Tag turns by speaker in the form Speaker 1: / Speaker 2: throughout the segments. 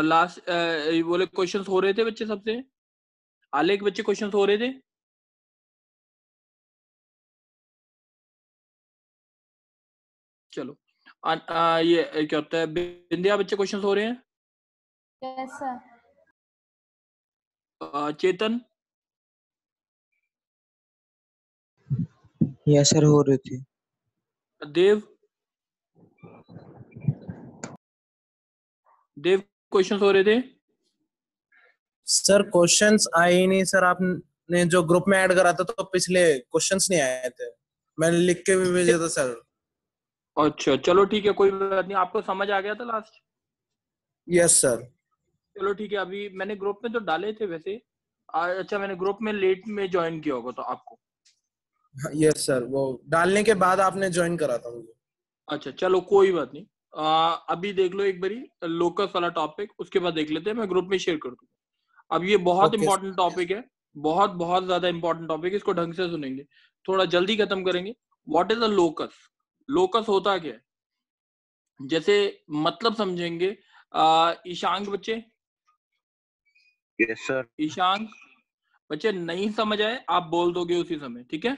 Speaker 1: Last बोले questions हो रहे थे बच्चे सबसे, आलेख बच्चे क्वेश्चंस हो रहे थे। चलो ये क्या होता है, बिंदिया बच्चे क्वेश्चंस हो रहे हैं।
Speaker 2: Yes sir.
Speaker 1: Chetan,
Speaker 3: yes sir हो रही थी।
Speaker 1: देव, देव क्वेश्चंस हो रहे थे।
Speaker 4: सर क्वेश्चंस आए ही नहीं सर, आपने जो ग्रुप में ऐड करा था तो पिछले क्वेश्चंस नहीं आए थे, मैंने लिख के भी भेजा था सर।
Speaker 1: अच्छा चलो ठीक है, कोई बात नहीं, आपको समझ आ गया था लास्ट।
Speaker 4: Yes sir.
Speaker 1: चलो ठीक है, अभी मैंने ग्रुप में तो डाले थे वैसे। अच्छा मैंने ग्रुप में लेट में ज्वाइन किया होगा तो आपको।
Speaker 4: यस सर, वो डालने के बाद आपने ज्वाइन करा था मुझे।
Speaker 1: अच्छा चलो कोई बात नहीं। अभी देख लो एक बारी लोकस वाला टॉपिक, उसके बाद देख लेते हैं, मैं ग्रुप में शेयर कर दूंगा। अब ये बहुत
Speaker 4: Okay,
Speaker 1: इंपॉर्टेंट टॉपिक है, बहुत बहुत ज्यादा इंपॉर्टेंट टॉपिक है, इसको ढंग से सुनेंगे, थोड़ा जल्दी खत्म करेंगे। What is a locus? Locus होता क्या है, जैसे मतलब समझेंगे। ईशांक बच्चे,
Speaker 5: यस सर।
Speaker 1: ईशांक बच्चे, नहीं समझ आए आप बोल दोगे उसी समय, ठीक है।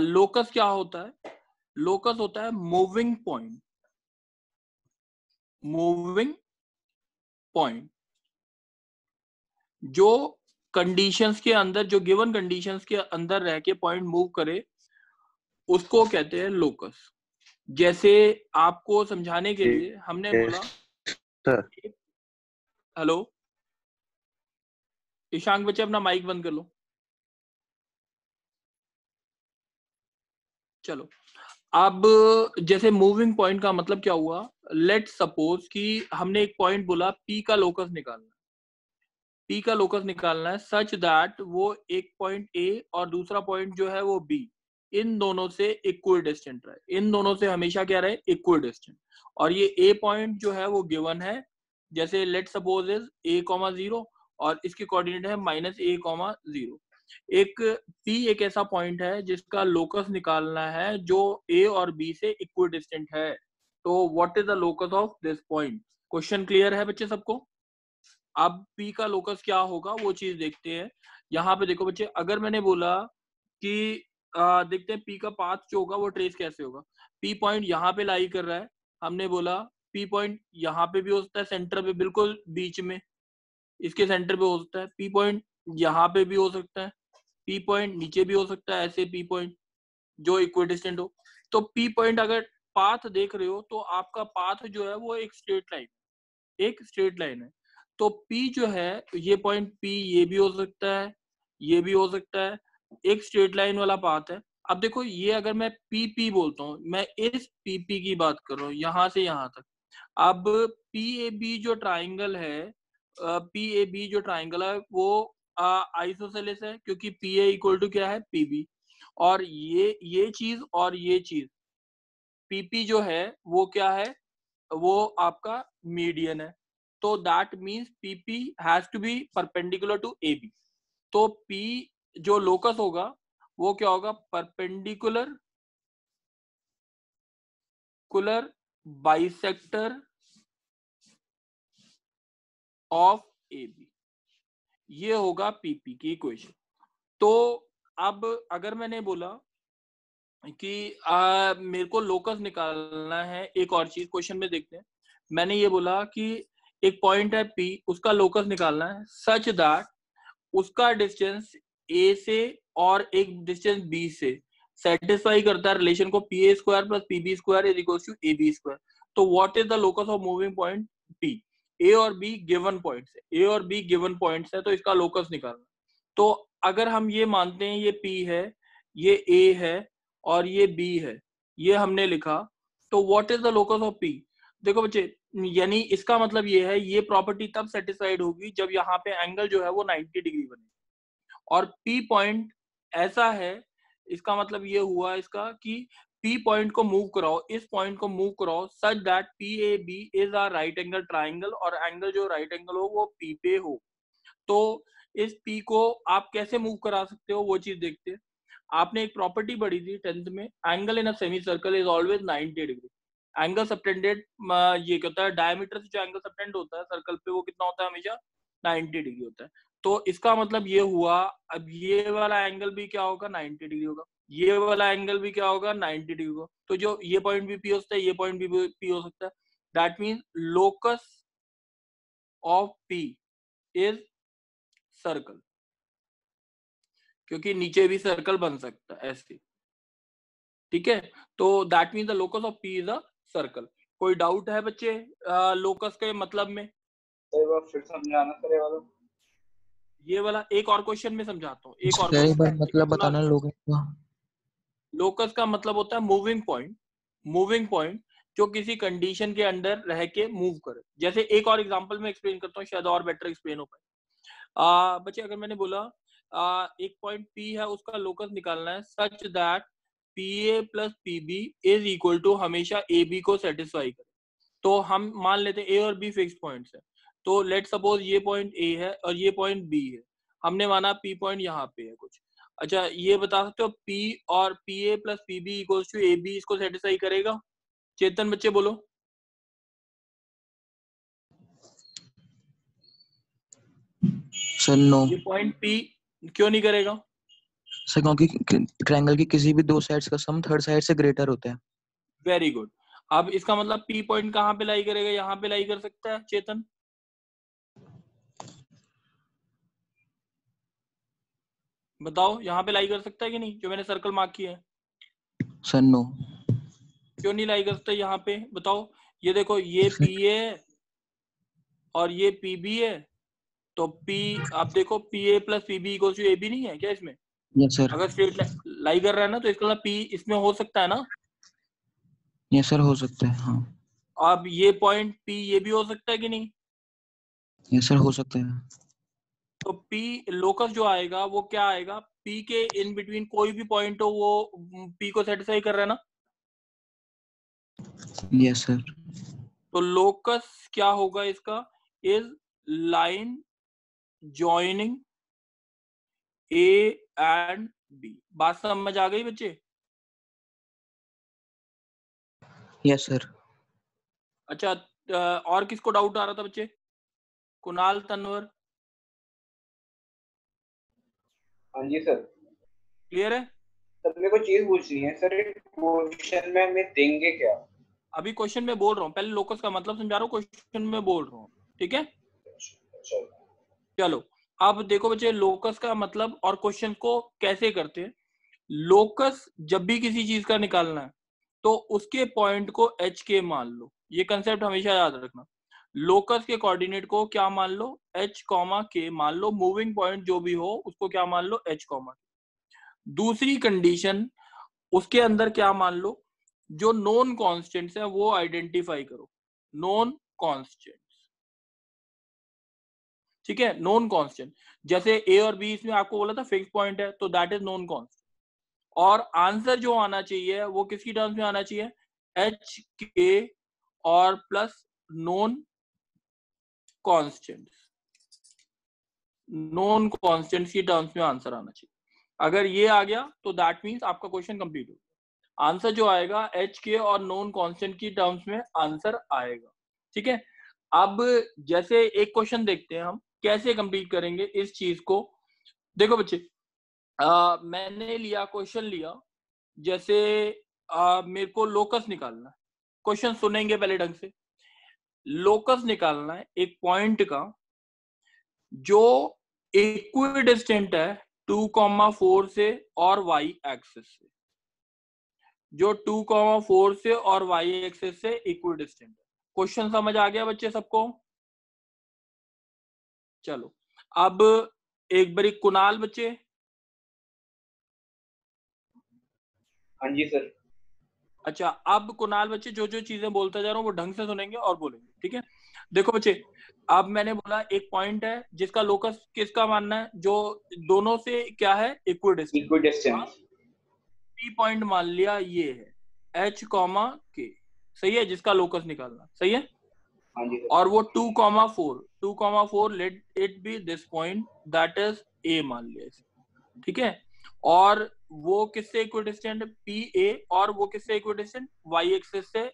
Speaker 1: लोकस क्या होता है? लोकस होता है मूविंग पॉइंट। मूविंग पॉइंट जो कंडीशंस के अंदर, जो गिवन कंडीशंस के अंदर रह के पॉइंट मूव करे, उसको कहते हैं लोकस। जैसे आपको समझाने के लिए हमने बोला
Speaker 5: सर।
Speaker 1: हेलो ईशांक बच्चे, अपना माइक बंद कर लो। चलो अब जैसे मूविंग पॉइंट का मतलब क्या हुआ, लेट सपोज कि हमने एक पॉइंट बोला पी का लोकस निकालना। पी का लोकस निकालना है सच दैट वो एक पॉइंट ए और दूसरा पॉइंट जो है वो बी, इन दोनों से इक्वल डिस्टेंट रहे, इन दोनों से हमेशा क्या रहे, इक्वल डिस्टेंट। और ये ए पॉइंट जो है वो गिवन है, जैसे let suppose is a comma 0 और इसके कोऑर्डिनेट है माइनस ए कॉमा 0। एक पी एक ऐसा पॉइंट है जिसका लोकस निकालना है जो ए और बी से इक्वल डिस्टेंट है। तो what is the locus of this point? Question clear है बच्चे सबको? अब पी का लोकस क्या होगा वो चीज देखते हैं। यहाँ पे देखो बच्चे, अगर मैंने बोला कि देखते हैं पी का पाथ जो होगा वो ट्रेस कैसे होगा। पी पॉइंट यहाँ पे लाई कर रहा है, हमने बोला पी पॉइंट यहाँ पे भी हो सकता है, सेंटर पे बिल्कुल बीच में इसके सेंटर पे हो सकता है। पी पॉइंट यहाँ पे भी हो सकता है, पी पॉइंट नीचे भी हो सकता है, ऐसे पी पॉइंट जो इक्विडिस्टेंट हो। तो पी पॉइंट अगर पाथ देख रहे हो तो आपका पाथ जो है वो एक स्ट्रेट लाइन, एक स्ट्रेट लाइन है। तो P जो है, ये पॉइंट P ये भी हो सकता है, ये भी हो सकता है, एक स्ट्रेट लाइन वाला पाथ है। अब देखो ये अगर मैं PP बोलता हूँ, मैं इस PP की बात कर रहा हूँ यहां से यहां तक। अब PAB जो ट्राइंगल है, PAB जो ट्राइंगल है वो आइसोसेलेस है, क्योंकि PA इक्वल टू क्या है, PB। और ये चीज और ये चीज PP जो है वो क्या है, वो आपका मीडियन है। तो that means PP has to be perpendicular to AB। तो P जो लोकस होगा वो क्या होगा, परपेंडिकुलर कुलर बाइसेक्टर ऑफ AB, ये होगा PP की इक्वेशन। तो अब अगर मैंने बोला कि मेरे को लोकस निकालना है, एक और चीज क्वेश्चन में देखते हैं। मैंने ये बोला कि एक पॉइंट है P, उसका लोकस निकालना है सच दैट उसका डिस्टेंस A से और एक डिस्टेंस B से सेटिस्फाई करता है रिलेशन को PA square plus PB square is equal to AB square. तो what is the locus of moving point P? A और B गिवन पॉइंट्स है, A और B गिवन पॉइंट्स है, तो इसका लोकस निकालना। तो अगर हम ये मानते हैं ये P है, ये A है और ये B है, ये हमने लिखा, तो what is the locus of P? देखो बच्चे, यानी इसका मतलब ये है, ये प्रॉपर्टी तब सेटिस्फाइड होगी जब यहाँ पे एंगल जो है वो 90 डिग्री बने। और P पॉइंट ऐसा है, इसका मतलब ये हुआ इसका कि P पॉइंट को मूव कराओ, इस पॉइंट को मूव कराओ such that PAB is a right angle triangle, और एंगल जो राइट एंगल हो वो P पे हो। तो इस P को आप कैसे मूव करा सकते हो वो चीज देखते हैं। आपने एक प्रॉपर्टी पढ़ी थी 10th में, angle in a semi circle is always 90 degree. Angle subtended ये क्या होता है, डायमीटर से जो एंगल सबटेंड होता है सर्कल पे वो कितना होता है, हमेशा 90 डिग्री होता है। तो इसका मतलब ये हुआ, अब ये वाला एंगल भी क्या होगा, 90 डिग्री होगा, ये वाला एंगल भी क्या होगा, 90 डिग्री होगा। तो जो ये पॉइंट भी पी हो सकता है, ये पॉइंट भी पी हो सकता है। That means locus of P is circle, क्योंकि नीचे भी सर्कल बन सकता है ऐसे, ठीक है। तो that means the locus of P is a circle. कोई डाउट है बच्चे लोकस के मतलब में?
Speaker 3: फिर समझाना सर
Speaker 1: ये वाला एक और क्वेश्चन में समझाता हूँ, एक और
Speaker 5: सर एक बार
Speaker 1: क्वेश्चन
Speaker 5: मतलब बताना लोगों को।
Speaker 1: लोकस का मतलब होता है मूविंग पॉइंट, मूविंग पॉइंट जो किसी कंडीशन के अंडर रह के मूव करे। जैसे एक और एग्जांपल में एक्सप्लेन करता हूँ, शायद और बेटर एक्सप्लेन हो पाए। बच्चे अगर मैंने बोला एक पॉइंट P है, उसका लोकस निकालना है such that PA plus PB is equal to हमेशा AB को सेटिस्फाई करे। तो हम मान लेते हैं A और B फिक्स पॉइंट्स है, तो लेट सपोज ये पॉइंट A है और ये पॉइंट B है, हमने माना P पॉइंट यहाँ पे है कुछ। अच्छा, ये बता सकते हो P और PA plus PB equals to AB इसको सेटिस्फाई करेगा? चेतन बच्चे बोलो।
Speaker 5: Sir no.
Speaker 1: ये पॉइंट P क्यों नहीं करेगा?
Speaker 5: सर क्योंकि ट्रायंगल की किसी भी दो साइड्स का सम थर्ड साइड से ग्रेटर होता है।
Speaker 1: Very good. अब इसका मतलब P पॉइंट कहाँ पे लाई करेगा, यहाँ पे लाई कर सकता है चेतन? बताओ, यहाँ पे लाई कर सकता है कि नहीं, जो मैंने सर्कल मार्क किया है?
Speaker 5: Sir no.
Speaker 1: क्यों नहीं लाई कर सकता यहाँ पे, बताओ। ये देखो, ये P है और ये PB है, तो P आप देखो PA plus PB equals to AB नहीं है क्या इसमें?
Speaker 5: Yes sir.
Speaker 1: अगर स्ट्रेट लाई कर रहा है ना, तो इसका मतलब P इसमें हो सकता है ना।
Speaker 5: यस सर हो सकता है, हाँ।
Speaker 1: अब ये पॉइंट P ये भी हो सकता है कि नहीं?
Speaker 5: यस सर हो सकता है।
Speaker 1: तो P लोकस जो आएगा वो क्या आएगा, P के इन बिटवीन कोई भी पॉइंट हो वो P को सेटिस्फाई कर रहा है ना।
Speaker 5: Yes sir.
Speaker 1: तो लोकस क्या होगा इसका, is line joining A and B। बात समझ आ गई बच्चे?
Speaker 5: Yes sir.
Speaker 1: अच्छा, और किसको डाउट आ रहा था बच्चे? कुणाल, तनवर,
Speaker 3: हाँ जी सर।
Speaker 1: क्लियर है?
Speaker 3: सर मेरे को चीज पूछनी है सर, क्वेश्चन में हमें देंगे क्या?
Speaker 1: अभी क्वेश्चन में बोल रहा हूँ, पहले लोकस का मतलब समझा रहा हूँ, क्वेश्चन में बोल रहा हूँ, ठीक है।
Speaker 3: अच्छा।
Speaker 1: चलो, अब देखो बच्चे, लोकस का मतलब और क्वेश्चन को कैसे करते हैं। लोकस जब भी किसी चीज का निकालना है तो उसके पॉइंट को H के मान लो, ये कंसेप्ट हमेशा याद रखना। लोकस के कोऑर्डिनेट को क्या मान लो, H कॉमा K मान लो। मूविंग पॉइंट जो भी हो उसको क्या मान लो, H कॉमा K। दूसरी कंडीशन, उसके अंदर क्या मान लो, जो नॉन कॉन्स्टेंट्स है वो आइडेंटिफाई करो। नॉन कॉन्स्टेंट्स, ठीक है, नॉन कांस्टेंट। जैसे A और B इसमें आपको बोला था फिक्स पॉइंट है, तो दैट इज नॉन कांस्टेंट। और आंसर जो आना चाहिए वो किसकी टर्म्स में आना चाहिए, H K और plus non constant, non constant की टर्म्स में आंसर आना चाहिए। अगर ये आ गया तो दैट मींस आपका क्वेश्चन कंप्लीट हो गया। आंसर जो आएगा H K और नॉन कांस्टेंट की टर्म्स में आंसर आएगा, ठीक है। अब जैसे एक क्वेश्चन देखते हैं हम कैसे कंप्लीट करेंगे इस चीज को। देखो बच्चे, मैंने लिया क्वेश्चन लिया, जैसे मेरे को लोकस निकालना है। क्वेश्चन सुनेंगे पहले ढंग से। लोकस निकालना है एक पॉइंट का जो इक्विडिस्टेंट है 2,4 से और y एक्सिस से, जो 2,4 से और y एक्सिस से इक्विडिस्टेंट है। क्वेश्चन समझ आ गया बच्चे सबको? चलो, अब एक बारी कुणाल बच्चे।
Speaker 3: हाँ जी सर।
Speaker 1: अच्छा, अब कुणाल बच्चे जो जो चीजें बोलता जा रहा हूँ वो ढंग से सुनेंगे और बोलेंगे, ठीक है। देखो बच्चे, अब मैंने बोला एक पॉइंट है जिसका लोकस किसका मानना है, जो दोनों से क्या है,
Speaker 3: इक्विडिस्टेंस।
Speaker 1: P पॉइंट मान लिया ये है H कॉमा K, सही है, जिसका लोकस निकालना, सही है।
Speaker 3: हाँ जी सर।
Speaker 1: और वो 2,4 let it be this point that is A मान लिया इसे, ठीक है। और वो किससे इक्विडिस्टेंट, PA, और वो किससे इक्विडिस्टेंट, y एक्सिस से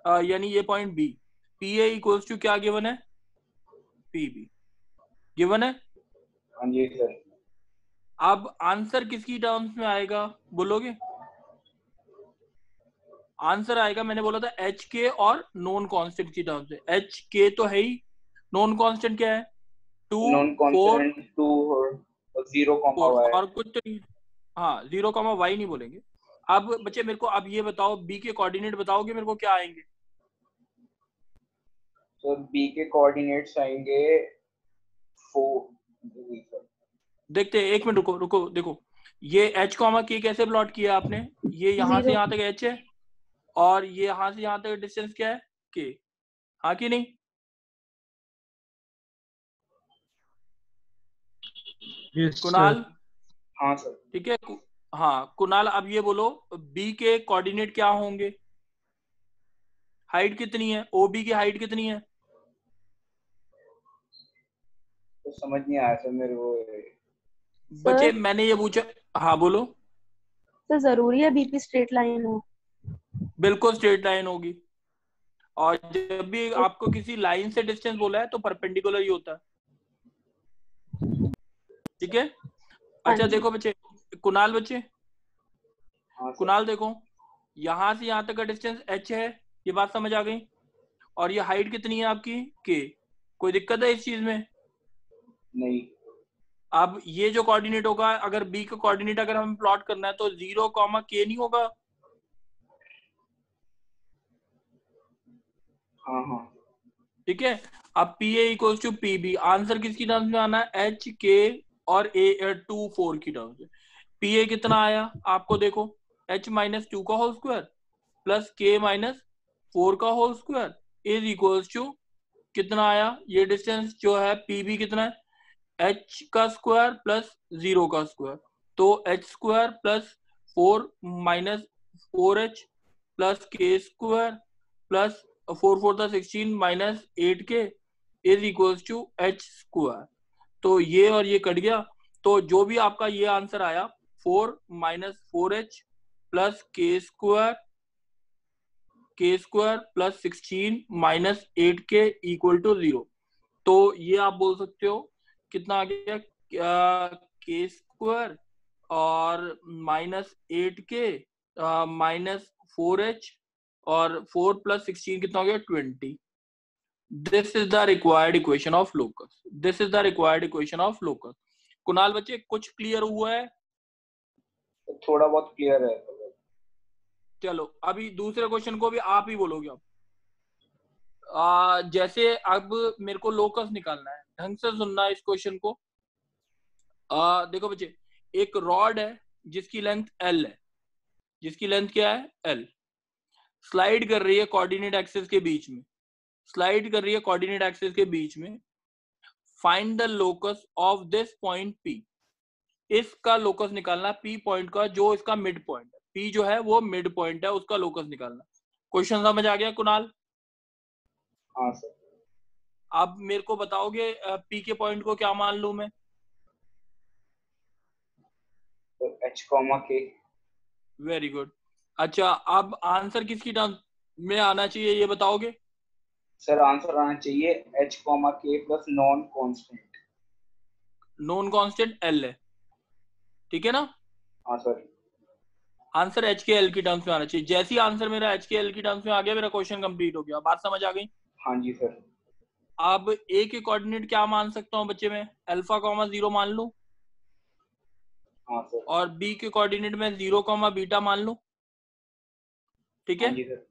Speaker 1: यानी ये point B, P A equals to क्या गिवन है, पी बी गिवन है।
Speaker 3: हाँ जी सर।
Speaker 1: अब आंसर किसकी टर्म्स में आएगा बोलोगे? आंसर आएगा, मैंने बोला था एच के और नॉन कांस्टेंट की टर्म्स में। एच के तो है ही, नॉन कांस्टेंट क्या है, 2
Speaker 3: नॉन
Speaker 1: 4
Speaker 3: कॉन्स्टेंट 2 और 0 कॉमा
Speaker 1: 4
Speaker 3: y।
Speaker 1: और कुछ तो नहीं। हाँ 0 कॉमा वाई नहीं बोलेंगे। अब बच्चे मेरे को अब ये बताओ, बी के कोऑर्डिनेट बताओगे मेरे को क्या आएंगे?
Speaker 3: तो b के कोऑर्डिनेट्स आएंगे 4।
Speaker 1: देखते हैं, एक मिनट रुको रुको, देखो ये एच कॉमा के कैसे प्लॉट किया आपने, ये यहाँ से
Speaker 2: 0
Speaker 1: यहाँ तक एच है और ये यहाँ से यहाँ तक डिस्टेंस क्या है, के, हाँ कि नहीं? कुणाल,
Speaker 3: हाँ सर।
Speaker 1: ठीक है हाँ कुणाल, अब ये बोलो बी के कोऑर्डिनेट क्या होंगे, हाइट कितनी है, ओबी की हाइट कितनी है?
Speaker 3: तो समझ नहीं आया सर मेरे को।
Speaker 1: बच्चे
Speaker 2: सर
Speaker 1: मैंने ये पूछा, हाँ बोलो।
Speaker 2: सर जरूरी है बीपी स्ट्रेट लाइन हो?
Speaker 1: बिल्कुल स्ट्रेट लाइन होगी, और जब भी आपको किसी लाइन से डिस्टेंस बोला है तो परपेंडिकुलर ही होता है, ठीक है। अच्छा देखो बच्चे, कुणाल बच्चे,
Speaker 3: हाँ सर।
Speaker 1: कुणाल देखो यहां से यहां तक का डिस्टेंस h है, ये बात समझ आ गई, और ये हाइट कितनी है आपकी k, कोई दिक्कत है इस चीज में?
Speaker 3: नहीं।
Speaker 1: अब ये जो कोऑर्डिनेट होगा, अगर b का कोऑर्डिनेट अगर हमें प्लॉट करना है तो 0 कॉमा k नहीं होगा?
Speaker 3: हाँ हाँ।
Speaker 1: ठीक है। अब P A equals to P B, answer किसकी टर्म्स में आना है, एच के और ए 2 4 की टर्म्स में। पी ए कितना आया आपको देखो, h माइनस 2 का whole square plus k minus 4 का whole square is equals to कितना आया, ये डिस्टेंस जो है पी बी कितना है, h का स्क्वायर प्लस 0 का स्क्वायर, तो h square plus 4 minus 4h plus के स्क्वायर प्लस 4 4 था 16 minus 8k is equals to h square. तो ये और ये कट गया, तो जो भी आपका ये आंसर आया 4 माइनस 4h प्लस के square plus 16 minus 8k equal to 0। तो ये आप बोल सकते हो कितना आ गया, के स्क्वायर और माइनस 8k माइनस 4h और 4 प्लस 16 कितना हो गया, 20। This is the required equation of locus, this is the required equation of locus. Kunal बच्चे कुछ क्लियर हुआ है?
Speaker 3: तो थोड़ा बहुत क्लियर है।
Speaker 1: चलो अभी दूसरे क्वेश्चन को भी आप ही बोलोगे। अब जैसे अब मेरे को लोकस निकालना है, ढंग से सुनना इस क्वेश्चन को। देखो बच्चे, एक रॉड है जिसकी लेंथ L है, जिसकी लेंथ क्या है, L, स्लाइड कर रही है कोऑर्डिनेट एक्सिस के बीच में, स्लाइड कर रही है कोऑर्डिनेट एक्सिस के बीच में। Find the locus of this point P, इसका लोकस निकालना P पॉइंट का, जो इसका मिड पॉइंट है, P जो है वो मिड पॉइंट है, उसका लोकस निकालना। क्वेश्चन समझ आ गया कुणाल?
Speaker 3: हाँ सर।
Speaker 1: अब मेरे को बताओगे P के पॉइंट को क्या मान लूं मैं?
Speaker 3: तो h comma k।
Speaker 1: Very good. अच्छा अब आंसर किसकी टर्म में आना चाहिए ये बताओगे?
Speaker 3: सर आंसर आना चाहिए h comma k plus non constant.
Speaker 1: Non constant L है, ठीक है ना?
Speaker 3: हाँ सर।
Speaker 1: आंसर एच के एल की टर्म्स में आना चाहिए। जैसे ही आंसर मेरा एच के एल की टर्म्स में आ गया, मेरा क्वेश्चन कंप्लीट हो गया। बात समझ आ गई?
Speaker 3: हाँ जी सर।
Speaker 1: अब ए के कोऑर्डिनेट क्या मान सकता हूँ बच्चे में, अल्फा कॉमा 0 मान लूं,
Speaker 3: हाँ सर।
Speaker 1: और बी के कोऑर्डिनेट में 0 कॉमा बीटा मान लूं, ठीक
Speaker 3: हाँ
Speaker 1: है?
Speaker 3: जी सर।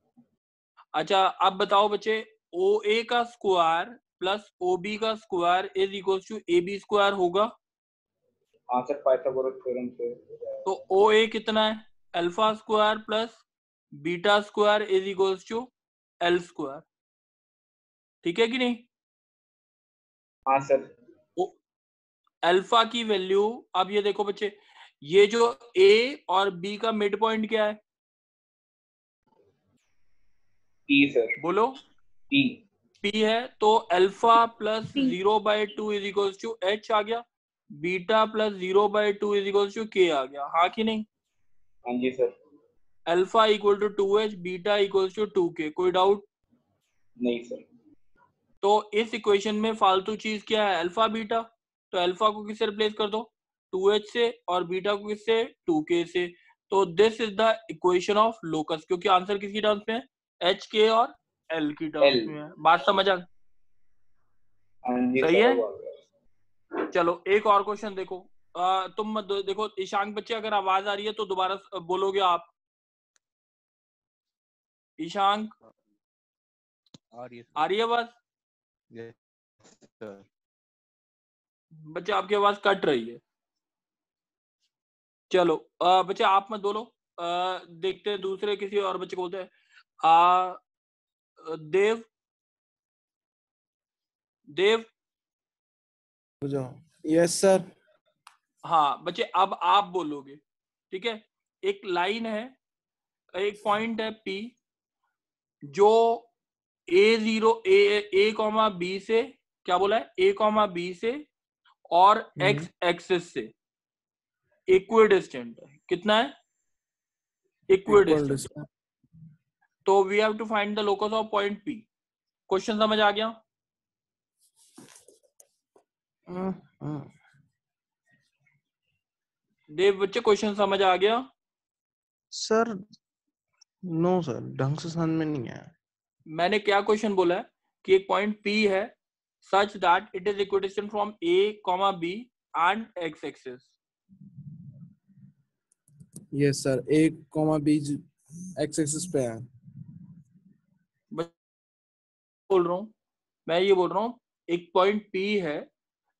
Speaker 1: अच्छा अब बताओ बच्चे, ओ ए का स्क्वायर प्लस ओ बी का square is equal to A B square होगा?
Speaker 3: हाँ सर, पाइथागोरस थ्योरम से।
Speaker 1: तो ओ ए कितना है, alpha square plus beta square is equal to L square, ठीक है कि नहीं?
Speaker 3: हाँ सर।
Speaker 1: अल्फा की वैल्यू, अब ये देखो बच्चे, ये जो ए और बी का मिड पॉइंट क्या है,
Speaker 3: p सर।
Speaker 1: बोलो?
Speaker 3: p।
Speaker 1: पी है, तो alpha plus
Speaker 2: P
Speaker 1: 0/2 is equal to H आ गया, beta plus 0/2 is equal to K आ गया, हाँ कि नहीं?
Speaker 3: हाँ जी sir.
Speaker 1: Alpha equal to 2h, beta equal to 2k। कोई डाउट?
Speaker 3: नहीं सर।
Speaker 1: तो इस इक्वेशन में फालतू चीज क्या है? Alpha beta. तो अल्फा को किससे रिप्लेस कर दो? 2h से, और बीटा को किससे? 2k से। तो this is the equation of locus, क्योंकि आंसर किसकी टर्म्स में है? एच के और एल की टर्म्स
Speaker 3: L।
Speaker 1: में है। बात समझ आ?
Speaker 3: हाँ जी
Speaker 1: सही
Speaker 3: सर,
Speaker 1: है।
Speaker 3: अब आ गया।
Speaker 1: चलो एक और क्वेश्चन देखो। तुम मत देखो ईशांक बच्चे, अगर आवाज आ रही है तो दोबारा बोलोगे आप। ईशांक,
Speaker 6: आ रही है
Speaker 1: आ रही है आवाज?
Speaker 6: Yes sir.
Speaker 1: बच्चे आपकी आवाज कट रही है। चलो बच्चे आप मत बोलो। देखते हैं दूसरे किसी और बच्चे को बोलते हैं। देव, देव।
Speaker 4: Yes sir.
Speaker 1: हाँ बच्चे, अब आप बोलोगे, ठीक है? एक लाइन है, एक पॉइंट है P, जो A0 A कॉमा B से, क्या बोला है? A कॉमा B से और X एक्सिस से इक्विडिस्टेंट है। कितना है? इक्विडिस्टेंट। तो we have to find the locus of point P। Question समझ आ गया? देव बच्चे, क्वेश्चन समझ आ गया?
Speaker 4: सर नो सर, ढंग से समझ में नहीं आया।
Speaker 1: मैंने क्या क्वेश्चन बोला है कि एक पॉइंट P है such that it is equidistant from A, B and X axis।
Speaker 4: Yes sir, A, B x axis पे है।
Speaker 1: बोल रहा हूँ, मैं ये बोल रहा हूँ एक पॉइंट P है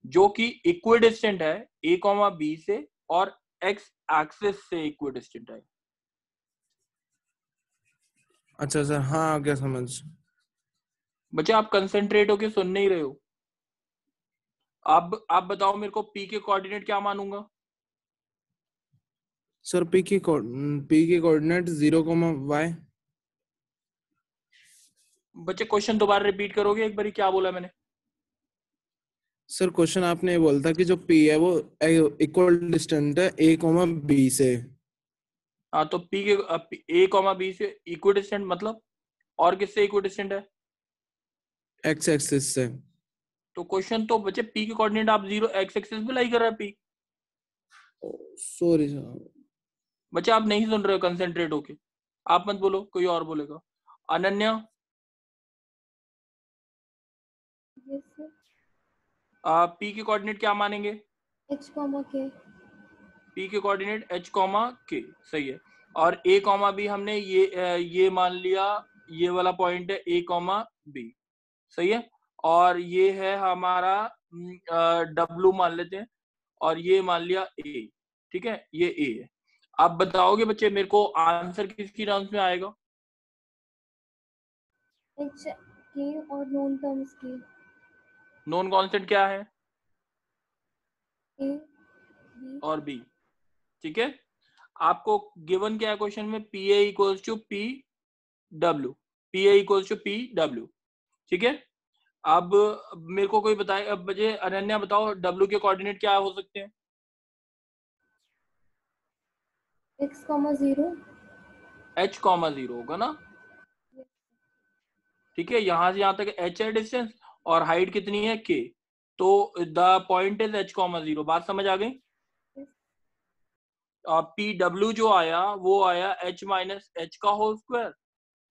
Speaker 1: जो कि इक्विडिस्टेंट है A, B से और X एक्सिस से इक्विडिस्टेंट है।
Speaker 4: अच्छा सर, हाँ आ गया समझ।
Speaker 1: बच्चे आप कंसंट्रेट होके सुन नहीं रहे हो। आप बताओ मेरे को P के कोऑर्डिनेट क्या मानूंगा?
Speaker 4: सर P के कोऑर्डिनेट 0, y।
Speaker 1: बच्चे क्वेश्चन दोबारा रिपीट करोगे एक बारी? क्या बोला मैंने?
Speaker 4: सर क्वेश्चन आपने ये बोला था कि जो P है वो इक्वल डिस्टेंट है A, B से।
Speaker 1: हाँ, तो P के A, B से इक्विडिस्टेंट मतलब, और किससे इक्विडिस्टेंट है?
Speaker 4: एक्स एक्सिस से।
Speaker 1: तो क्वेश्चन तो बच्चे P के कोऑर्डिनेट आप 0 X एक्सिस पे लाई कर रहे हैं P।
Speaker 4: Sorry sir.
Speaker 1: बच्चे आप नहीं सुन रहे हो कंसंट्रेट होके। आप मत बोलो, कोई और बोलेगा। Ananya,
Speaker 2: yes sir.
Speaker 1: P के कोऑर्डिनेट क्या मानेंगे?
Speaker 2: h, k।
Speaker 1: P के कोऑर्डिनेट h, k। सही है। और A, B हमने ये मान लिया, ये वाला पॉइंट है A, B। सही है। और ये है हमारा W मान लेते हैं, और ये मान लिया A। ठीक है, ये A है। आप बताओगे बच्चे मेरे को आंसर किसकी टर्म्स में आएगा?
Speaker 2: h, k और नोन टर्म्स के।
Speaker 1: नॉन कांस्टेंट क्या है?
Speaker 2: a, b।
Speaker 1: और B। ठीक है। आपको गिवन क्या है क्वेश्चन में? PA equals to PW। PA equals to PW। ठीक है। अब मेरे को कोई बताए, अब मुझे अनन्या बताओ W के कोऑर्डिनेट क्या हो सकते हैं?
Speaker 2: x, 0।
Speaker 1: H, 0 होगा ना? ठीक है, यहां से यहां तक H है डिस्टेंस, और हाइट कितनी है? K। तो द पॉइंट इज H, 0। बात समझ आ गई? PW जो आया वो आया H माइनस H का whole square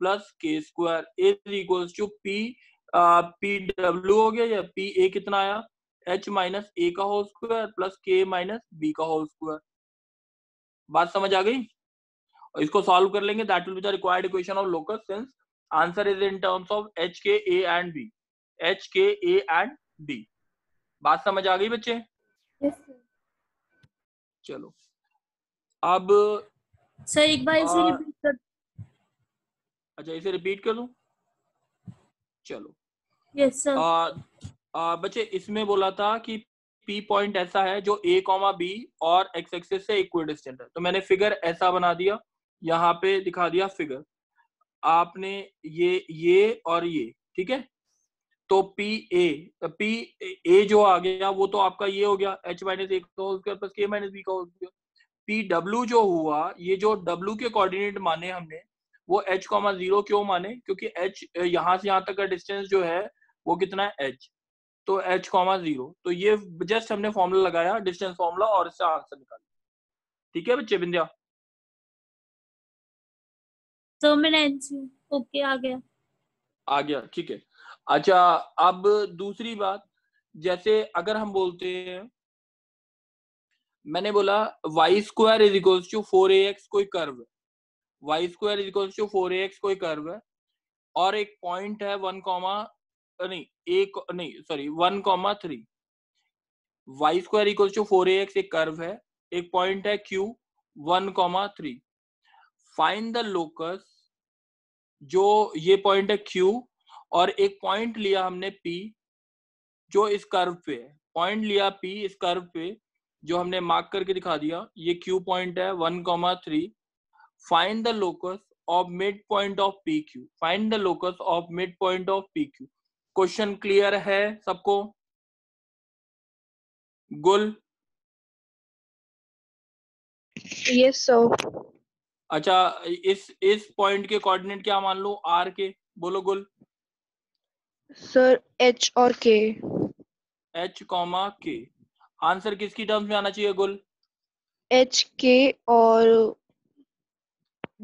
Speaker 1: plus K square is equals to PW हो गया, या PA कितना आया? H माइनस A का whole square plus K minus B का होल स्क्वायर। बात समझ आ गई? इसको सॉल्व कर लेंगे, that will be the required equation of locus since answer is in terms of H, K, A and B। H, K, A and B। बात समझ आ गई बच्चे?
Speaker 2: Yes sir.
Speaker 1: चलो अब
Speaker 2: सर एक बार इसे रिपीट कर।
Speaker 1: अच्छा, इसे रिपीट कर दूं? चलो
Speaker 2: यस सर।
Speaker 1: बच्चे इसमें बोला था कि P पॉइंट ऐसा है जो A, B और X एक्सिस से इक्विडिस्टेंट है। तो मैंने फिगर ऐसा बना दिया, यहाँ पे दिखा दिया फिगर आपने, ये और ये। ठीक है। तो P A जो आ गया वो तो आपका ये हो गया H माइनस A का whole square plus K minus B का होल स्क्वायर। पी डब्ल्यू जो हुआ, ये जो डब्ल्यू के कोऑर्डिनेट माने हमने वो h,0 क्यों माने, क्योंकि h यहां से यहां तक का डिस्टेंस जो है वो कितना है h, तो h,0, तो ये जस्ट हमने फॉर्मूला लगाया, डिस्टेंस फॉर्मूला, और इससे आंसर निकाला। ठीक है बच्चे, बिंदिया
Speaker 2: सर मैंने आंसर ओके आ गया।
Speaker 1: आ गया, ठीक है। अच्छा, अब दूसरी बात, जैसे अगर हम बोलते हैं, मैंने बोला y square is equals to 4ax कोई कर्व है, y square is equals to 4ax कोई कर्व है, और एक पॉइंट है 1,3, y square equals to 4ax एक कर्व है, एक पॉइंट है q 1,3, फाइंड द लोकस, जो ये पॉइंट है q और एक पॉइंट लिया हमने p जो इस कर्व पे है, पॉइंट लिया p इस कर्व पे जो हमने मार्क करके दिखा दिया, ये q पॉइंट है 1,3, find the locus of mid point of PQ, find the locus of mid point of PQ। Question clear है सबको? गुल?
Speaker 7: Yes sir.
Speaker 1: अच्छा, इस पॉइंट के कोऑर्डिनेट क्या मान लो, R के, बोलो गुल।
Speaker 7: सर H और K।
Speaker 1: H, K, आंसर किसकी टर्म्स में आना चाहिए गुल?
Speaker 7: H K और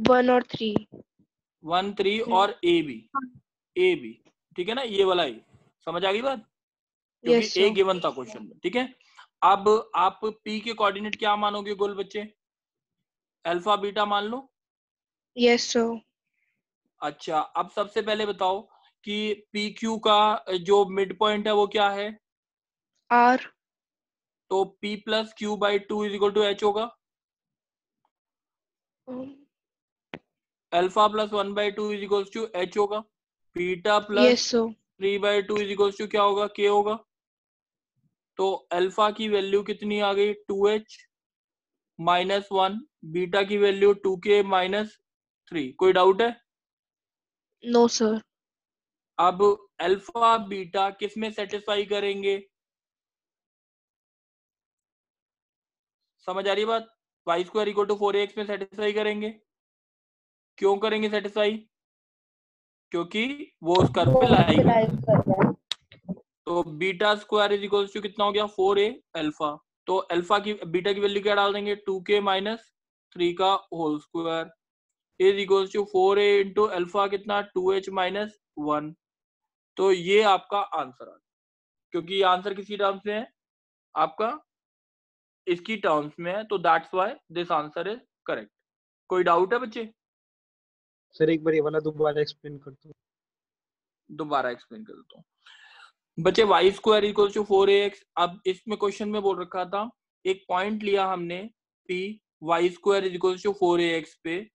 Speaker 7: 1 और 3।
Speaker 1: 1, 3 और A B, ठीक है ना, ये वाला ही, समझ आ गई बात, क्योंकि
Speaker 7: यस
Speaker 1: A
Speaker 7: सर।
Speaker 1: गिवन था क्वेश्चन में। ठीक है, अब आप P के कोऑर्डिनेट क्या मानोगे गुल बच्चे? अल्फा बीटा मान लो।
Speaker 7: Yes sir.
Speaker 1: अच्छा, अब सबसे पहले बताओ कि PQ का जो मिड पॉइंट है वो क्या है?
Speaker 7: R।
Speaker 1: तो P plus Q by 2 is equal to H होगा, alpha plus 1 by 2 is equal to H होगा, beta plus
Speaker 7: yes sir.
Speaker 1: 3 by 2 is equal to क्या होगा, K होगा। तो अल्फा की वैल्यू कितनी आ गई, 2H माइनस 1, बीटा की वैल्यू 2K माइनस 3। कोई डाउट है?
Speaker 7: No sir.
Speaker 1: अब अल्फा बीटा किस में सेटिस्फाई करेंगे, समझ आ रही है बात? y square equal to 4ax में सेटिस्फाई करेंगे। क्यों करेंगे सेटिस्फाई? क्योंकि वो उस कर्व पे लाई कर रहा है। तो beta square is equal to कितना हो गया, 4a अल्फा, तो अल्फा की बीटा की वैल्यू क्या डाल देंगे, 2k माइनस 3 का whole square is equal to 4a into alpha कितना, 2h माइनस 1। तो ये आपका आंसर आ, क्योंकि ये आंसर किसी टर्म्स में है, आपका इसकी टर्म्स में है, तो that's why this answer is correct. कोई डाउट है बच्चे?
Speaker 6: सर एक बार ये वाला दोबारा एक्सप्लेन कर दो।
Speaker 1: दोबारा एक्सप्लेन कर देता हूँ बच्चे। y square equal to 4ax, अब इसमें क्वेश्चन में बोल रखा था, एक पॉइंट लिया हमने p, y square is equal to 4ax पे,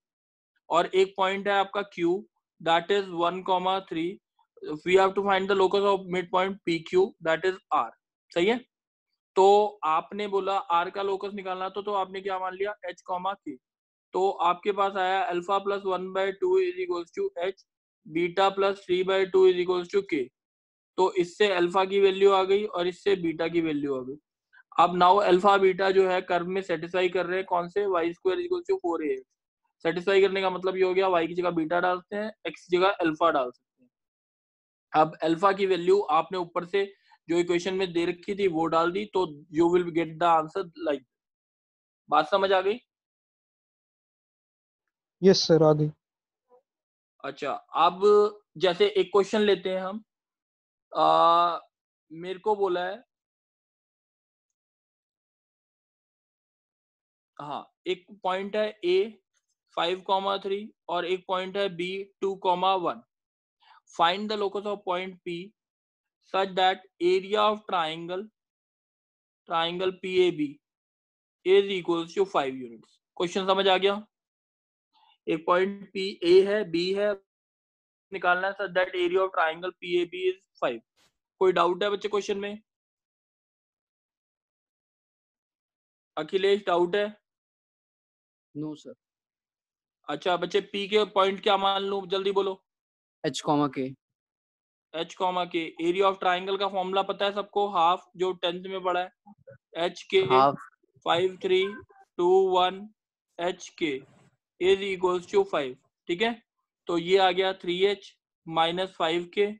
Speaker 1: और एक पॉइंट है आपका q, that is 1,3, we have to find the locus of mid point PQ, that is R। सही है, तो आपने बोला R का लोकस निकालना, तो आपने क्या मान लिया, H, K, तो आपके पास आया alpha plus 1 by 2 is equal to H, beta plus 3 by 2 is equal to K, तो इससे अल्फा की वैल्यू आ गई और इससे बीटा की वैल्यू आ गई। अब नाउ अल्फा बीटा जो है कर्व में सेटिस्फाई कर रहे हैं कौन से, y square equal to 4ax। Satisfy करने का मतलब ये हो गया, y की जगह बीटा डालते हैं, x की जगह अल्फा डाल सकते हैं। अब अल्फा की वैल्यू आपने ऊपर से जो इक्वेशन में दे रखी थी वो डाल दी, तो you will get the answer like. बात समझ आ गई?
Speaker 6: यस सर आ गई।
Speaker 1: अच्छा, अब जैसे एक क्वेश्चन लेते हैं हम, मेरे को बोला है, हाँ, एक पॉइंट है A 5,3 और एक पॉइंट है B 2,1, find the locus of point P such that area of triangle PAB is equals to 5 units. Question समझ आ गया? एक पॉइंट P A है, B है, निकालना है such that area of triangle PAB is 5। कोई डाउट है बच्चे क्वेश्चन में? अखिलेश, डाउट है?
Speaker 8: No sir.
Speaker 1: अच्छा बच्चे, P के पॉइंट क्या मान लूं, जल्दी बोलो।
Speaker 8: H, K।
Speaker 1: H, K, area of triangle का फॉर्मूला पता है सबको, हाफ, जो 10th में पढ़ा है, H K
Speaker 8: half
Speaker 1: 5, 3 2 1 HK is equals to 5। ठीक है, तो ये आ गया 3H minus 5K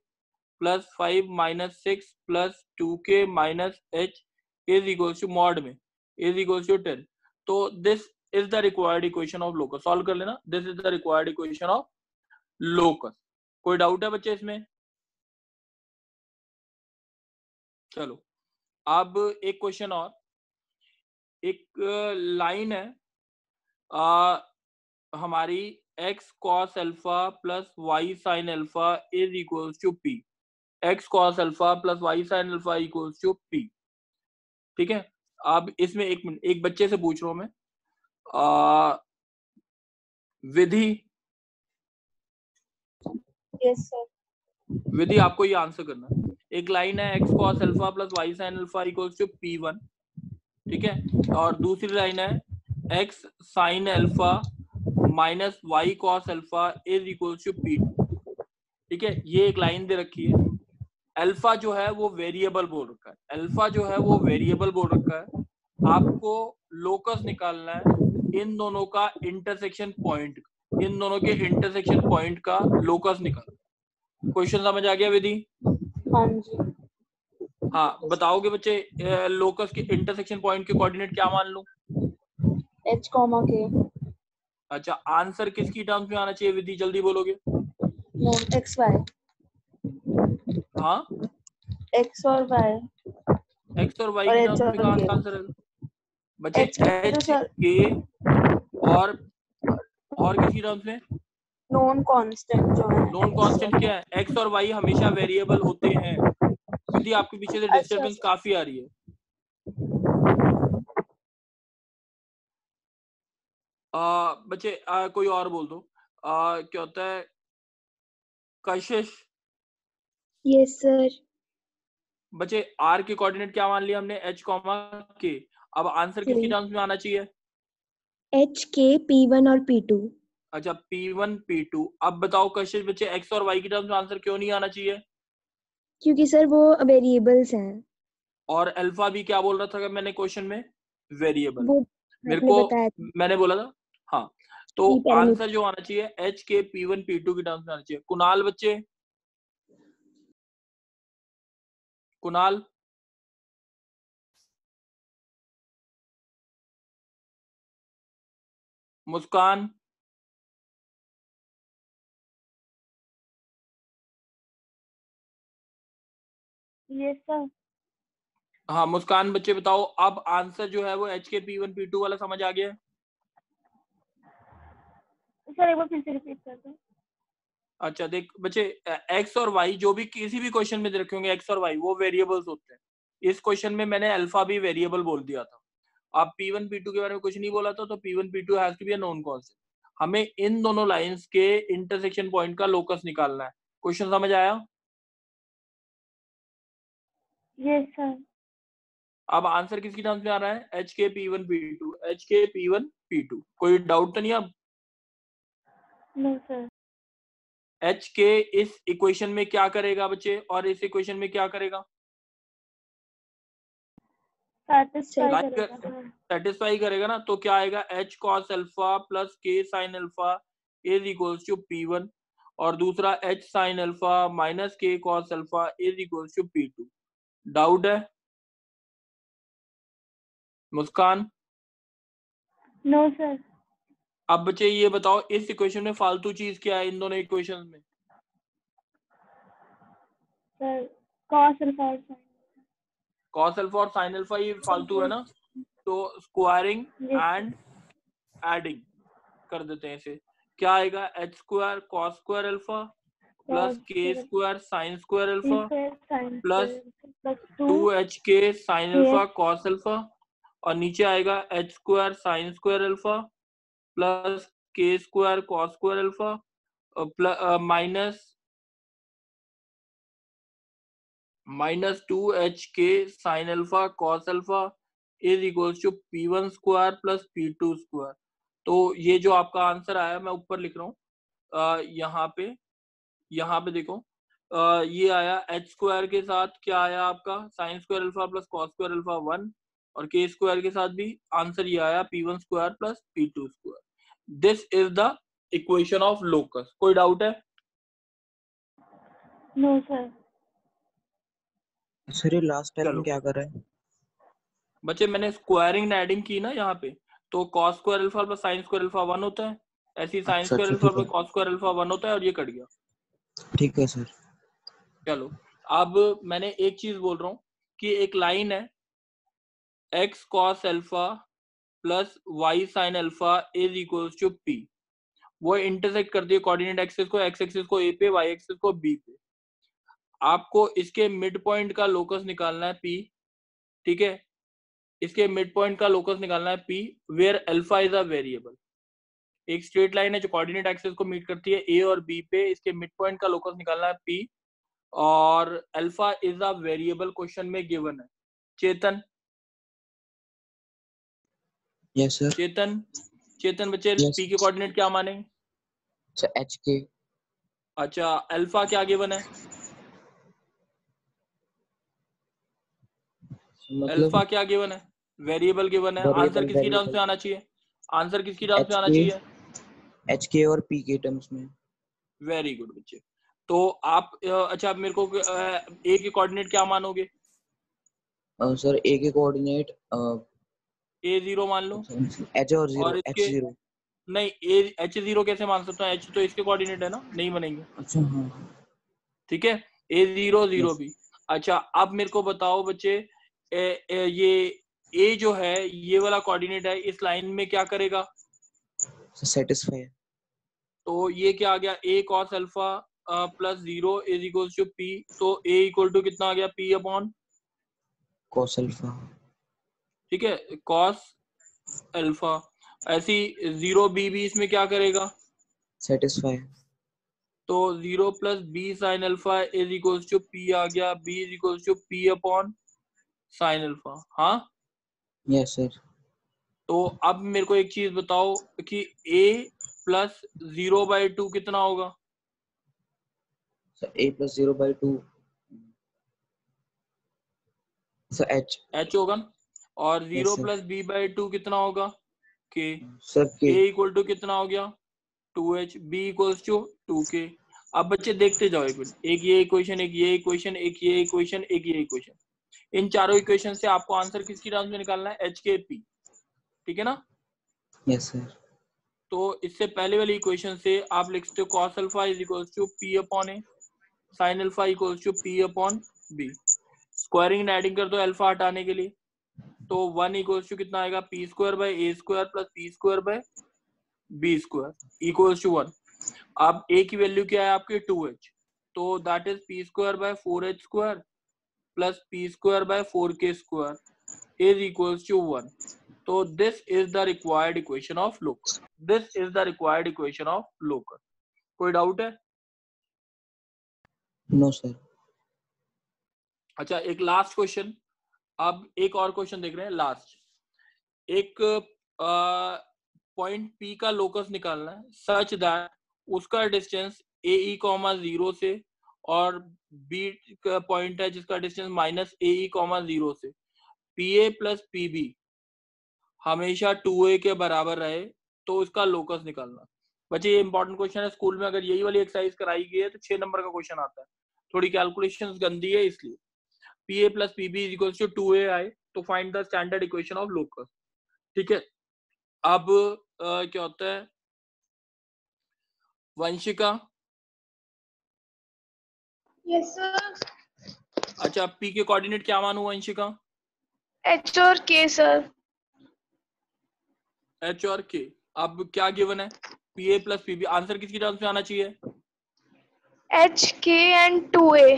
Speaker 1: plus 5 minus 6 plus 2K minus H is equals to mod में इज इक्वल्स टू 10। तो this is the required equation of locus. Solve कर लेना, this is the required equation of locus. कोई doubt है बच्चे इसमें? चलो अब एक क्वेश्चन और, एक लाइन है हमारी x cos alpha plus y sin alpha is equals to p। x cos alpha plus y sin alpha equals to p। ठीक है, अब इसमें एक मिनट, एक बच्चे से पूछ रहा हूं मैं, विधि
Speaker 7: यस सर।
Speaker 1: विधि आपको ये आंसर करना है। एक लाइन है x cos alpha plus y sin alpha equals to p1। ठीक है, और दूसरी लाइन है x sin alpha minus y cos alpha is equals to p2। ठीक है, ये एक लाइन दे रखी है। अल्फा जो है वो वेरिएबल बोल रखा है, अल्फा जो है वो वेरिएबल बोल रखा है। आपको लोकस निकालना है इन दोनों का इंटरसेक्शन पॉइंट, इन दोनों के इंटरसेक्शन पॉइंट का लोकस निकालना। क्वेश्चन समझ आ गया विधि?
Speaker 7: हाँ जी।
Speaker 1: हाँ, बताओगे बच्चे लोकस के इंटरसेक्शन पॉइंट के कोऑर्डिनेट क्या मान लूं?
Speaker 7: h, k।
Speaker 1: अच्छा, आंसर किसकी टर्म्स में आना चाहिए विधि, जल्दी बोलोगे?
Speaker 7: x y।
Speaker 1: हाँ,
Speaker 7: x और y।
Speaker 1: x और y
Speaker 7: और
Speaker 1: की
Speaker 7: h
Speaker 1: टर्म्स में
Speaker 7: और
Speaker 1: कौन
Speaker 7: k।
Speaker 1: सा आंसर है बच्चे?
Speaker 7: h तो
Speaker 1: h
Speaker 7: सर
Speaker 1: k और किसकी टर्म्स में?
Speaker 7: नॉन कांस्टेंट जो है।
Speaker 1: नॉन कांस्टेंट क्या है? x और y हमेशा वेरिएबल होते हैं। विधि आपके पीछे से डिस्टरबेंस
Speaker 7: अच्छा।
Speaker 1: काफी आ रही है। बच्चे कोई और बोल दो। क्या होता है कशिश?
Speaker 7: Yes sir.
Speaker 1: बच्चे r के कोऑर्डिनेट क्या मान लिया हमने? h k। अब आंसर किसकी टर्म्स में आना चाहिए?
Speaker 7: h, k, p1 और p2।
Speaker 1: अच्छा, p1 p2। अब बताओ कशिश बच्चे, x और y की टर्म्स में आंसर क्यों नहीं आना चाहिए?
Speaker 7: क्योंकि सर वो वेरिएबल्स हैं।
Speaker 1: और अल्फा भी क्या बोल रहा था मैंने क्वेश्चन में? वेरिएबल।
Speaker 7: वो
Speaker 1: मेरे
Speaker 7: आपने
Speaker 1: को
Speaker 7: बताया था।
Speaker 1: मैंने बोला था हाँ। तो
Speaker 7: P पैरामीटर।
Speaker 1: आंसर जो आना चाहिए h के p1 p2 की टर्म्स में आना चाहिए। कुणाल बच्चे, कुणाल मुस्कान
Speaker 7: यस सर।
Speaker 1: हाँ मुस्कान बच्चे बताओ, अब आंसर जो है वो h के p1 p2 वाला समझ आ गया?
Speaker 7: सर एक बार फिर से रिपीट कर दो।
Speaker 1: अच्छा देख बच्चे, x और y जो भी किसी भी क्वेश्चन में दे रखे होंगे x और y वो वेरिएबल्स होते हैं। इस क्वेश्चन में मैंने अल्फा भी वेरिएबल बोल दिया था। आप p1 p2 के बारे में कुछ नहीं बोला था, तो p1 p2 has to be a known constant. हमें इन दोनों लाइंस के इंटरसेक्शन पॉइंट का लोकस निकालना है। क्वेश्चन समझ आया?
Speaker 7: Yes sir.
Speaker 1: अब आंसर किसकी टर्म्स में आ रहा है? h के p1 p2, h के p1 p2। कोई डाउट तो नहीं अब?
Speaker 7: No sir.
Speaker 1: h के इस इक्वेशन में क्या करेगा बच्चे, और इस इक्वेशन में क्या करेगा? सेटिस्फाई करेगा ना। तो क्या आएगा? h cos alpha plus k sin alpha is equals to p1, और दूसरा h sin alpha minus k cos alpha is equals to p2। Doubt है मुस्कान?
Speaker 7: No sir.
Speaker 1: अब बच्चे ये बताओ, इस इक्वेशन में फालतू चीज क्या है इन दोनों इक्वेशंस में?
Speaker 7: सर cos अल्फा और sin।
Speaker 1: cos अल्फा और sin अल्फा ये फालतू है ना, तो स्क्वायरिंग एंड एडिंग कर देते हैं इसे। क्या आएगा? h square cos square alpha plus k square sin square alpha plus 2hk sin alpha cos alpha, और नीचे आएगा h square sin square alpha plus k square cos square alpha minus 2hk sin alpha cos alpha is equals to p1 square plus p2 square. तो ये जो आपका answer आया मैं ऊपर लिख रहा हूँ, यहाँ पे देखो, ये आया h स्क्वायर के साथ क्या आया आपका? sin square alpha plus cos square alpha 1 और के स्क्वायर के साथ भी आंसर ये आया p1 square plus p2 square. This is the equation of locus. कोई डाउट है?
Speaker 7: No sir.
Speaker 5: सर ये लास्ट टाइम
Speaker 1: चलो
Speaker 5: क्या कर रहा है?
Speaker 1: बच्चे मैंने स्क्वायरिंग एडिंग की ना यहाँ पे, तो cos square alpha plus sin square alpha 1 होता है, ऐसी sin
Speaker 5: अच्छा
Speaker 1: स्क्वायर
Speaker 5: अच्छा,
Speaker 1: अल्फा
Speaker 5: ठीक है
Speaker 1: प्लस cos स्क्वायर अल्फा 1 होता है, और ये कट गया।
Speaker 5: ठीक है सर।
Speaker 1: चलो अब मैंने एक चीज बोल रहा हूँ कि एक लाइन है x cos alpha plus y sin alpha is equals to p, वो इंटरसेक्ट करती है कोऑर्डिनेट एक्सिस को, x एक्सिस को a पे, y एक्सिस को b पे। आपको इसके मिड पॉइंट का लोकस निकालना है p, ठीक है, इसके मिड पॉइंट का लोकस निकालना है p where alpha is a variable. एक स्ट्रेट लाइन है जो कोऑर्डिनेट एक्सिस को मीट करती है a और b पे, इसके मिड पॉइंट का लोकस निकालना है p, और alpha is a variable question में गिवन है। चेतन
Speaker 5: यस सर।
Speaker 1: चेतन बच्चे
Speaker 5: यस
Speaker 1: p के कोऑर्डिनेट क्या माने?
Speaker 5: सर एच के।
Speaker 1: अच्छा अल्फा क्या गिवन है?
Speaker 5: मतलब
Speaker 1: अल्फा क्या गिवन है? वेरिएबल गिवन है। आंसर
Speaker 5: वेरिएबल
Speaker 1: किसकी टर्म्स
Speaker 5: वेरिएबल
Speaker 1: में आना चाहिए? आंसर किसकी टर्म्स में आना
Speaker 5: एच
Speaker 1: चाहिए?
Speaker 5: के और पी के टर्म्स में।
Speaker 1: वेरी गुड बच्चे। तो आप अच्छा आप मेरे को ए के कोऑर्डिनेट क्या मानोगे?
Speaker 5: सर ए के कोऑर्डिनेट
Speaker 1: a0 मान लो,
Speaker 5: एच और
Speaker 1: और
Speaker 5: जीरो, एच
Speaker 1: इसके
Speaker 5: जीरो।
Speaker 1: नहीं h0 कैसे मान सकता हूँ? h तो इसके कोऑर्डिनेट है ना, नहीं बनेंगे।
Speaker 5: अच्छा हाँ।
Speaker 1: ठीक है, a0 0
Speaker 5: यस
Speaker 1: भी। अच्छा अब मेरे को बताओ बच्चे, ये a जो है ये वाला कोऑर्डिनेट है, इस लाइन में क्या करेगा?
Speaker 5: Sir satisfy.
Speaker 1: तो ये क्या आ गया? a cos alpha plus 0 is equal to p, तो a इक्वल टू कितना आ गया? p upon,
Speaker 5: cos alpha.
Speaker 1: ठीक है, cos अल्फा। ऐसी 0 b भी इसमें क्या करेगा?
Speaker 5: सेटिस्फाई।
Speaker 1: तो 0 plus b sine alpha is equal to p आ गया, b is equal to p upon sine alpha. हाँ,
Speaker 5: यस सर।
Speaker 1: तो अब मेरे को एक चीज बताओ कि a प्लस 0/2 कितना होगा?
Speaker 5: सर ए प्लस 0/2 सर एच।
Speaker 1: h होगा ना, और
Speaker 5: यस
Speaker 1: 0
Speaker 5: सर।
Speaker 1: प्लस b/2 कितना होगा? k।
Speaker 5: सर के।
Speaker 1: a इक्वल टू कितना हो गया? 2h, b equals to 2k। अब बच्चे देखते जाओ एक मिनट, एक ये इक्वेशन, एक ये इक्वेशन, एक ये इक्वेशन, एक ये इक्वेशन, इन चारों इक्वेशन से आपको आंसर किसकी टर्म्स में निकालना है? h के p, ठीक है ना?
Speaker 5: Yes sir.
Speaker 1: तो इससे पहले वाली इक्वेशन से आप लिख सकते हो cos alpha is equals to p upon a, sin alpha equals to p upon b। Squaring and adding कर दो अल्फा हटाने के लिए, तो 1 इक्वल्स टू कितना आएगा? p square by a square plus p square by b square equals to 1। अब a की वैल्यू क्या है आपके? 2h, तो that is p square by 4h square plus p square by 4k square is equals to 1। तो this is the required equation of locus. This is the required equation of locus. कोई doubt है?
Speaker 5: No sir.
Speaker 1: अच्छा एक last question, अब एक और question देख रहे हैं लास्ट। एक पॉइंट P का लोकस निकालना है सच दैट उसका डिस्टेंस AE, 0 से, और B का पॉइंट है जिसका डिस्टेंस माइनस AE, 0 से, PA प्लस PB हमेशा 2A के बराबर रहे, तो उसका लोकस निकालना। बच्चे ये इंपॉर्टेंट क्वेश्चन है, स्कूल में अगर यही वाली एक्सरसाइज कराई गई है तो 6 नंबर का क्वेश्चन आता है। थोड़ी कैलकुलेशंस गंदी है इसलिए। PA plus PB is equal to 2A आए तो find the standard equation of locus. ठीक है, अब क्या होता है? Vanshika,
Speaker 9: yes sir.
Speaker 1: अच्छा P के कोऑर्डिनेट क्या मानू वंशिका?
Speaker 9: एच और के सर।
Speaker 1: H और K। अब क्या गिवन है? PA प्लस PB, आंसर किसकी टर्म्स में आना चाहिए?
Speaker 9: एच के एंड 2A।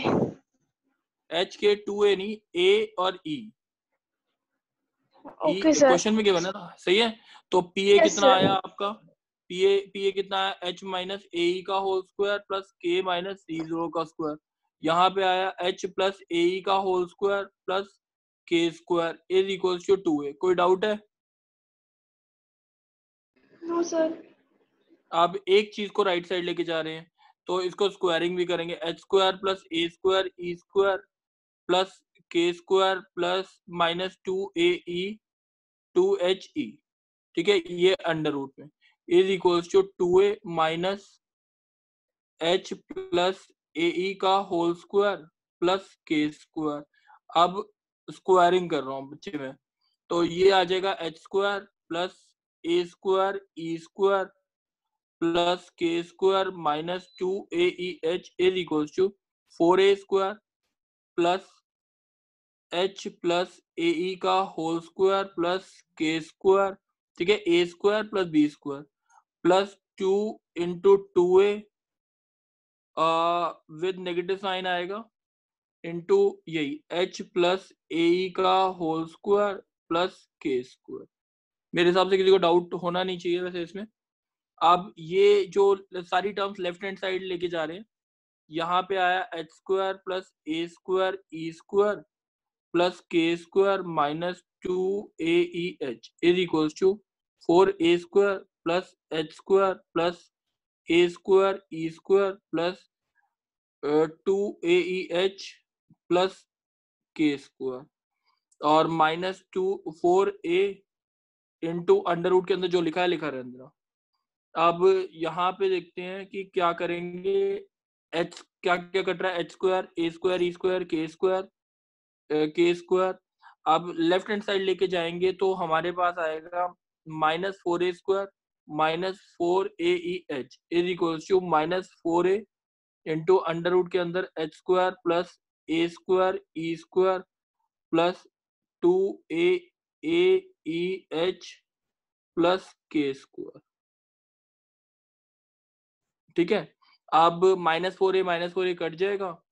Speaker 1: H के 2A नहीं, A और E।
Speaker 9: Okay sir.
Speaker 1: क्वेश्चन में गिवन है ना, सही है। तो PA
Speaker 9: यस
Speaker 1: कितना
Speaker 9: सर।
Speaker 1: आया आपका? PA कितना आया? H माइनस AE का whole square plus K minus C0 का स्क्वायर। यहाँ पे आया H प्लस AE का whole square plus K square is equal to 2A। कोई डाउट है?
Speaker 9: No sir.
Speaker 1: अब एक चीज को राइट साइड लेके जा रहे हैं तो इसको स्क्वायरिंग भी करेंगे। H square plus A square E square plus के square plus minus 2AE 2HE, ठीक है, ये अंडर रूट में is equals to 2A minus H plus AE का होल स्क्वायर प्लस के स्क्वायर। अब स्क्वायरिंग कर रहा हूँ बच्चे में, तो ये आ जाएगा H square plus A square E square plus के square minus 2AEH is equals to 4A square plus H plus AE का होल स्क्वायर प्लस के स्क्वायर, ठीक है, A square plus B square plus 2 into 2A with negative sign आएगा into यही H plus AE का whole square plus के square. मेरे हिसाब से किसी को डाउट होना नहीं चाहिए वैसे इसमें। अब ये जो सारी टर्म्स लेफ्ट हैंड साइड लेके जा रहे हैं, यहाँ पे आया H square plus A square E square plus के square minus 2AEH is equals to 4A square plus H square plus A square E square plus 2AEH plus के square और minus 4A into under root के अंदर जो लिखा है लिखा रहने। अब यहाँ पे देखते हैं कि क्या करेंगे। H क्या क्या कट रहा है, H square A square E square K square. अब लेफ्ट हैंड साइड लेके जाएंगे तो हमारे पास आएगा minus 4A square minus 4AEH is equals to minus 4A into under root के अंदर H square plus A square E square plus 2AEH plus के स्क्वायर, ठीक है। अब माइनस 4A कट जाएगा,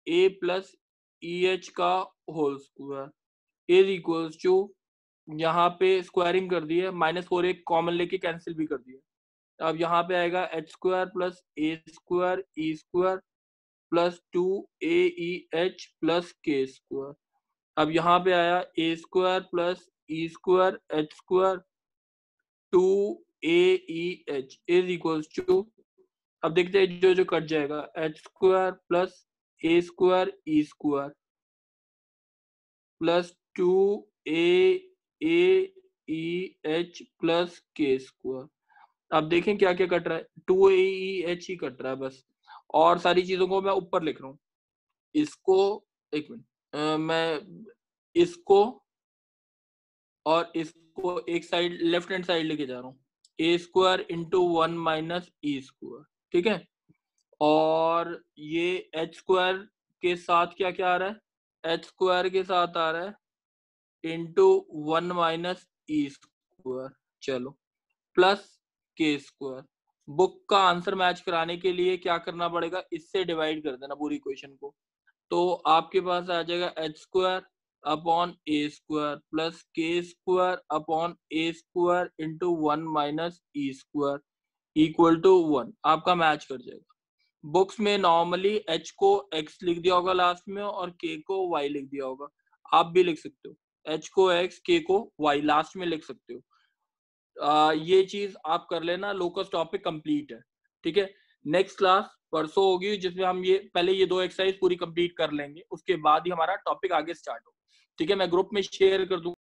Speaker 1: A प्लस EH का whole square is equals to, यहाँ पे स्क्वायरिंग कर दी है, माइनस 4A कॉमन लेके कैंसिल भी कर दिया। अब यहाँ पे आएगा H square plus A square E square plus 2AEH plus के स्क्वायर। अब यहाँ पे आया A square plus E square H square 2AEH is equals to, अब देखते हैं जो जो कट जाएगा, H square plus A square E square plus 2AEH plus के स्क्वायर। अब देखें क्या क्या कट रहा है, 2AEH ही कट रहा है बस, और सारी चीजों को मैं ऊपर लिख रहा हूँ। इसको एक मिनट, मैं इसको और इसको एक साइड लेफ्ट हैंड साइड लेके जा रहा हूँ, A square into 1 minus E square, ठीक है। और ये H स्क्वायर के साथ क्या क्या आ रहा है, H स्क्वायर के साथ आ रहा है इंटू 1 माइनस E स्क्वायर, चलो, प्लस के स्क्वायर। बुक का आंसर मैच कराने के लिए क्या करना पड़ेगा, इससे डिवाइड कर देना पूरी इक्वेशन को, तो आपके पास आ जाएगा H square upon A square plus के square upon A square into 1 minus E square equal to 1, आपका मैच कर जाएगा। बुक्स में नॉर्मली H को X लिख दिया होगा लास्ट में और K को Y लिख दिया होगा, आप भी लिख सकते हो, H को X K को Y लास्ट में लिख सकते हो। ये चीज आप कर लेना, लोकस टॉपिक कंप्लीट है, ठीक है। नेक्स्ट क्लास परसों होगी जिसमें हम ये पहले ये 2 एक्सरसाइज पूरी कंप्लीट कर लेंगे, उसके बाद ही हमारा टॉपिक आगे स्टार्ट होगा, ठीक है। मैं ग्रुप में शेयर कर दूंगा।